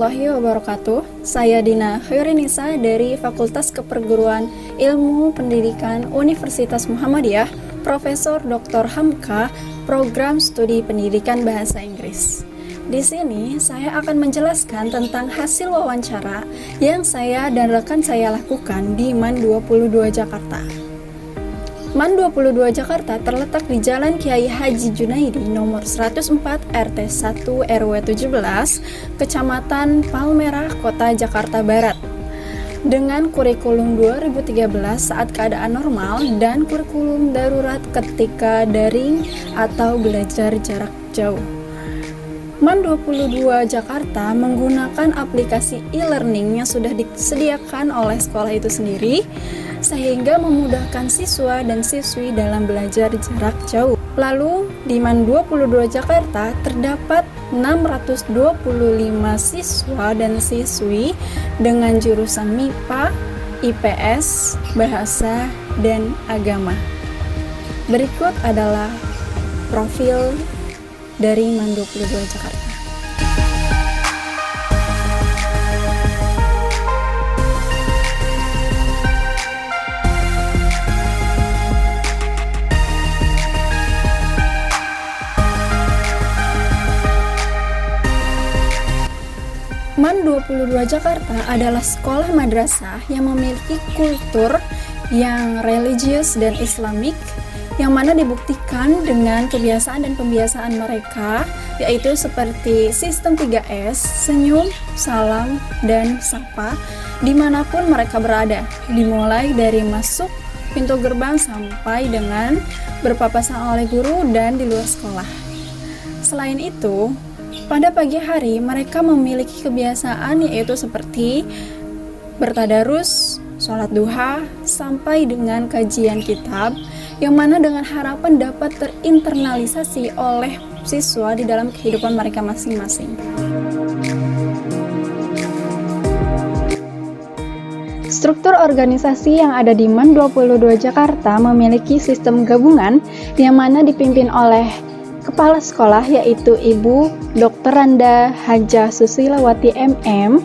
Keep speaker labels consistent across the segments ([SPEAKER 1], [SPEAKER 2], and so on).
[SPEAKER 1] warahmatullahi wabarakatuh. Saya Dina Khairinisa dari Fakultas Keperguruan Ilmu Pendidikan Universitas Muhammadiyah, Profesor Dr. Hamka, Program Studi Pendidikan Bahasa Inggris. Di sini saya akan menjelaskan tentang hasil wawancara yang saya dan rekan saya lakukan di MAN 22 Jakarta. MAN 22 Jakarta terletak di Jalan Kiai Haji Junaidi nomor 104 RT 1 RW 17, Kecamatan Palmerah, Kota Jakarta Barat. Dengan kurikulum 2013 saat keadaan normal dan kurikulum darurat ketika daring atau belajar jarak jauh. MAN 22 Jakarta menggunakan aplikasi e-learning yang sudah disediakan oleh sekolah itu sendiri, sehingga memudahkan siswa dan siswi dalam belajar jarak jauh. Lalu, di MAN 22 Jakarta terdapat 625 siswa dan siswi dengan jurusan MIPA, IPS, Bahasa, dan Agama. Berikut adalah profil dari MAN 22 Jakarta. MAN 22 Jakarta adalah sekolah madrasah yang memiliki kultur yang religius dan islamik, yang mana dibuktikan dengan kebiasaan dan pembiasaan mereka, yaitu seperti sistem 3S, senyum, salam, dan sapa, dimanapun mereka berada, dimulai dari masuk pintu gerbang sampai dengan berpapasan oleh guru dan di luar sekolah. Selain itu, pada pagi hari mereka memiliki kebiasaan yaitu seperti bertadarus, sholat duha, sampai dengan kajian kitab, yang mana dengan harapan dapat terinternalisasi oleh siswa di dalam kehidupan mereka masing-masing. Struktur organisasi yang ada di MAN 22 Jakarta memiliki sistem gabungan yang mana dipimpin oleh Kepala Sekolah yaitu Ibu Dr. Randa Hajah Susilawati MM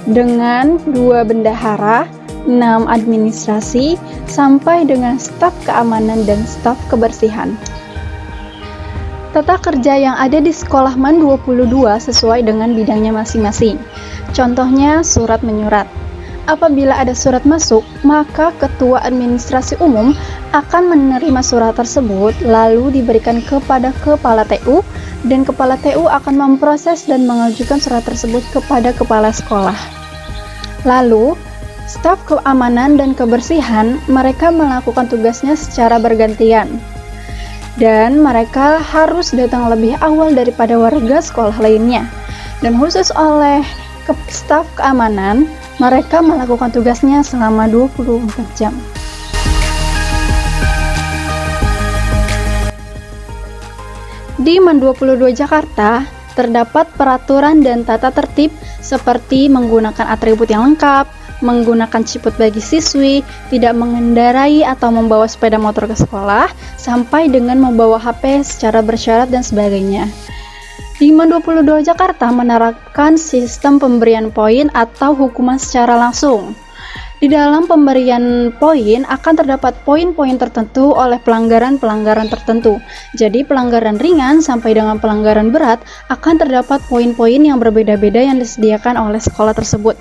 [SPEAKER 1] dengan 2 bendahara, 6 administrasi, sampai dengan staf keamanan dan staf kebersihan. Tata kerja yang ada di sekolah MAN 22 sesuai dengan bidangnya masing-masing. Contohnya surat menyurat. Apabila ada surat masuk, maka Ketua Administrasi Umum akan menerima surat tersebut lalu diberikan kepada Kepala TU, dan Kepala TU akan memproses dan mengajukan surat tersebut kepada Kepala Sekolah. Lalu, staf keamanan dan kebersihan mereka melakukan tugasnya secara bergantian. Dan mereka harus datang lebih awal daripada warga sekolah lainnya. Dan khusus oleh staf keamanan, mereka melakukan tugasnya selama 24 jam. Di MAN 22 Jakarta, terdapat peraturan dan tata tertib seperti menggunakan atribut yang lengkap, menggunakan ciput bagi siswi, tidak mengendarai atau membawa sepeda motor ke sekolah, sampai dengan membawa HP secara bersyarat dan sebagainya. Di MAN 22 Jakarta menerapkan sistem pemberian poin atau hukuman secara langsung. Di dalam pemberian poin akan terdapat poin-poin tertentu oleh pelanggaran-pelanggaran tertentu. Jadi pelanggaran ringan sampai dengan pelanggaran berat akan terdapat poin-poin yang berbeda-beda yang disediakan oleh sekolah tersebut.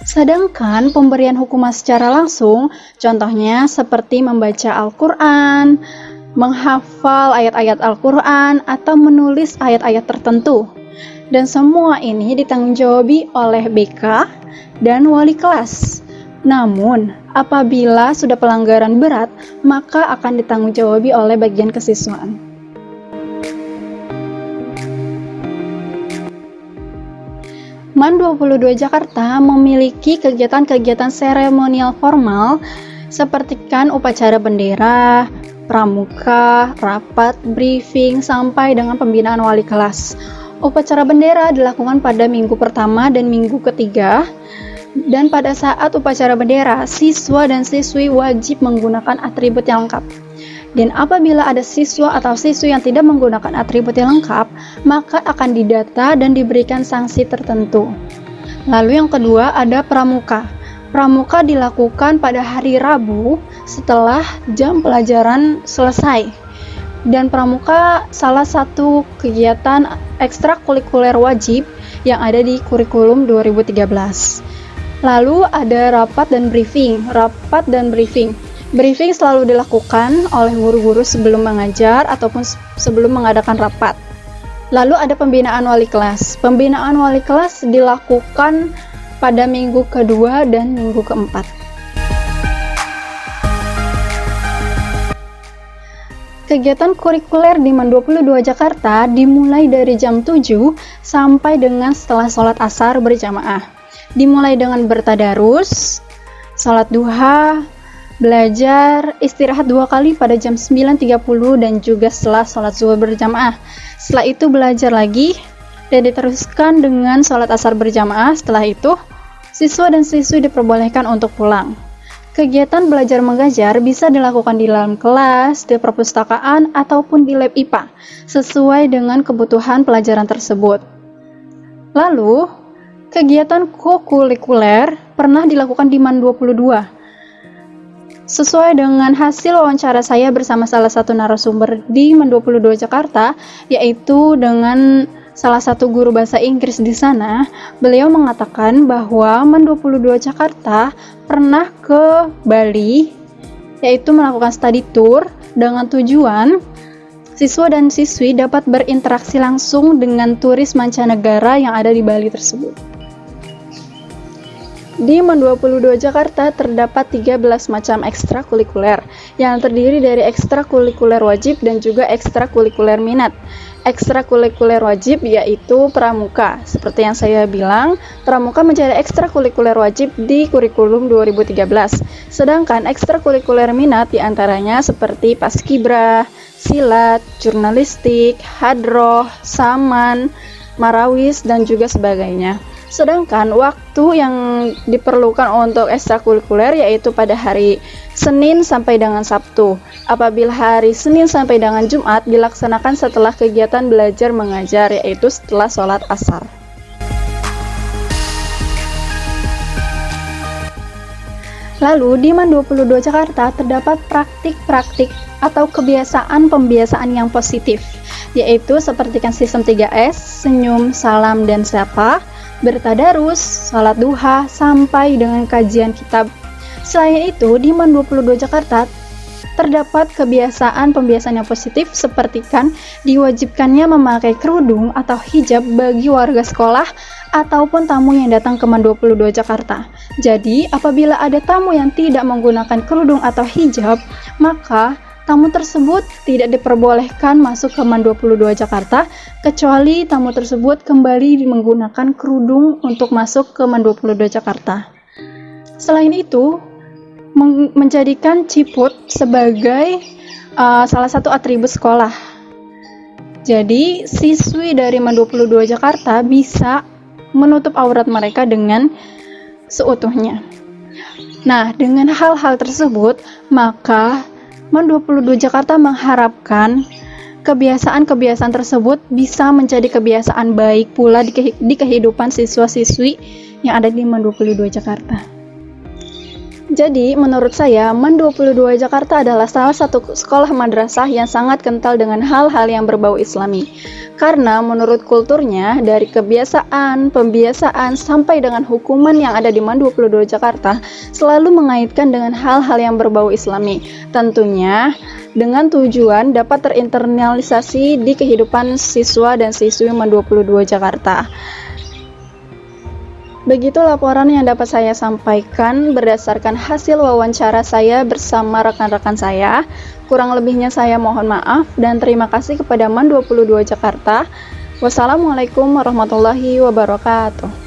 [SPEAKER 1] Sedangkan pemberian hukuman secara langsung, contohnya seperti membaca Al-Quran, menghafal ayat-ayat Al-Quran, atau menulis ayat-ayat tertentu. Dan semua ini ditanggung-jawabi oleh BK dan wali kelas. Namun, apabila sudah pelanggaran berat, maka akan ditanggung-jawabi oleh bagian kesiswaan. MAN 22 Jakarta memiliki kegiatan-kegiatan seremonial formal seperti upacara bendera, pramuka, rapat, briefing, sampai dengan pembinaan wali kelas. Upacara bendera dilakukan pada minggu pertama dan minggu ketiga, dan pada saat upacara bendera, siswa dan siswi wajib menggunakan atribut yang lengkap. Dan apabila ada siswa atau siswi yang tidak menggunakan atribut yang lengkap, maka akan didata dan diberikan sanksi tertentu. Lalu yang kedua ada pramuka. Pramuka dilakukan pada hari Rabu setelah jam pelajaran selesai. Dan pramuka salah satu kegiatan ekstrakurikuler wajib yang ada di kurikulum 2013. Lalu ada rapat dan briefing. Rapat dan briefing. Briefing selalu dilakukan oleh guru-guru sebelum mengajar ataupun sebelum mengadakan rapat. Lalu ada pembinaan wali kelas. Pembinaan wali kelas dilakukan pada minggu kedua dan minggu keempat. Kegiatan kurikuler di MAN 22 Jakarta dimulai dari jam 7 sampai dengan setelah sholat asar berjamaah. Dimulai dengan bertadarus, sholat duha, belajar, istirahat 2 kali pada jam 9.30 dan juga setelah sholat zuhur berjamaah. Setelah itu belajar lagi dan diteruskan dengan sholat asar berjamaah. Setelah itu, siswa dan siswi diperbolehkan untuk pulang. Kegiatan belajar mengajar bisa dilakukan di dalam kelas, di perpustakaan, ataupun di lab IPA, sesuai dengan kebutuhan pelajaran tersebut. Lalu, kegiatan kokurikuler pernah dilakukan di MAN 22. Sesuai dengan hasil wawancara saya bersama salah satu narasumber di MAN 22 Jakarta, yaitu dengan salah satu guru bahasa Inggris di sana, beliau mengatakan bahwa MAN 22 Jakarta pernah ke Bali, yaitu melakukan study tour dengan tujuan siswa dan siswi dapat berinteraksi langsung dengan turis mancanegara yang ada di Bali tersebut. Di MAN 22 Jakarta terdapat 13 macam ekstrakurikuler yang terdiri dari ekstrakurikuler wajib dan juga ekstrakurikuler minat. Ekstrakurikuler wajib yaitu pramuka. Seperti yang saya bilang, pramuka menjadi ekstrakurikuler wajib di kurikulum 2013. Sedangkan ekstrakurikuler minat diantaranya seperti paskibra, silat, jurnalistik, hadroh, saman, marawis, dan juga sebagainya. Sedangkan waktu yang diperlukan untuk ekstrakurikuler yaitu pada hari Senin sampai dengan Sabtu. Apabila hari Senin sampai dengan Jumat dilaksanakan setelah kegiatan belajar mengajar, yaitu setelah sholat asar. Lalu di MAN 22 Jakarta terdapat praktik-praktik atau kebiasaan-pembiasaan yang positif, yaitu seperti sistem 3S, senyum, salam, dan sapa, bertadarus, salat duha, sampai dengan kajian kitab. Selain itu, di MAN 22 Jakarta terdapat kebiasaan-pembiasaan yang positif seperti diwajibkannya memakai kerudung atau hijab bagi warga sekolah ataupun tamu yang datang ke MAN 22 Jakarta. Jadi, apabila ada tamu yang tidak menggunakan kerudung atau hijab, maka tamu tersebut tidak diperbolehkan masuk ke MAN 22 Jakarta kecuali tamu tersebut kembali menggunakan kerudung untuk masuk ke MAN 22 Jakarta. Selain itu, menjadikan ciput sebagai salah satu atribut sekolah. Jadi, siswi dari MAN 22 Jakarta bisa menutup aurat mereka dengan seutuhnya. Nah, dengan hal-hal tersebut, maka MAN 22 Jakarta mengharapkan kebiasaan-kebiasaan tersebut bisa menjadi kebiasaan baik pula di kehidupan siswa-siswi yang ada di MAN 22 Jakarta. Jadi, menurut saya, MAN 22 Jakarta adalah salah satu sekolah madrasah yang sangat kental dengan hal-hal yang berbau Islami. Karena menurut kulturnya, dari kebiasaan, pembiasaan, sampai dengan hukuman yang ada di MAN 22 Jakarta, selalu mengaitkan dengan hal-hal yang berbau Islami. Tentunya, dengan tujuan dapat terinternalisasi di kehidupan siswa dan siswi MAN 22 Jakarta. Begitu laporan yang dapat saya sampaikan berdasarkan hasil wawancara saya bersama rekan-rekan saya. Kurang lebihnya saya mohon maaf dan terima kasih kepada MAN 22 Jakarta. Wassalamualaikum warahmatullahi wabarakatuh.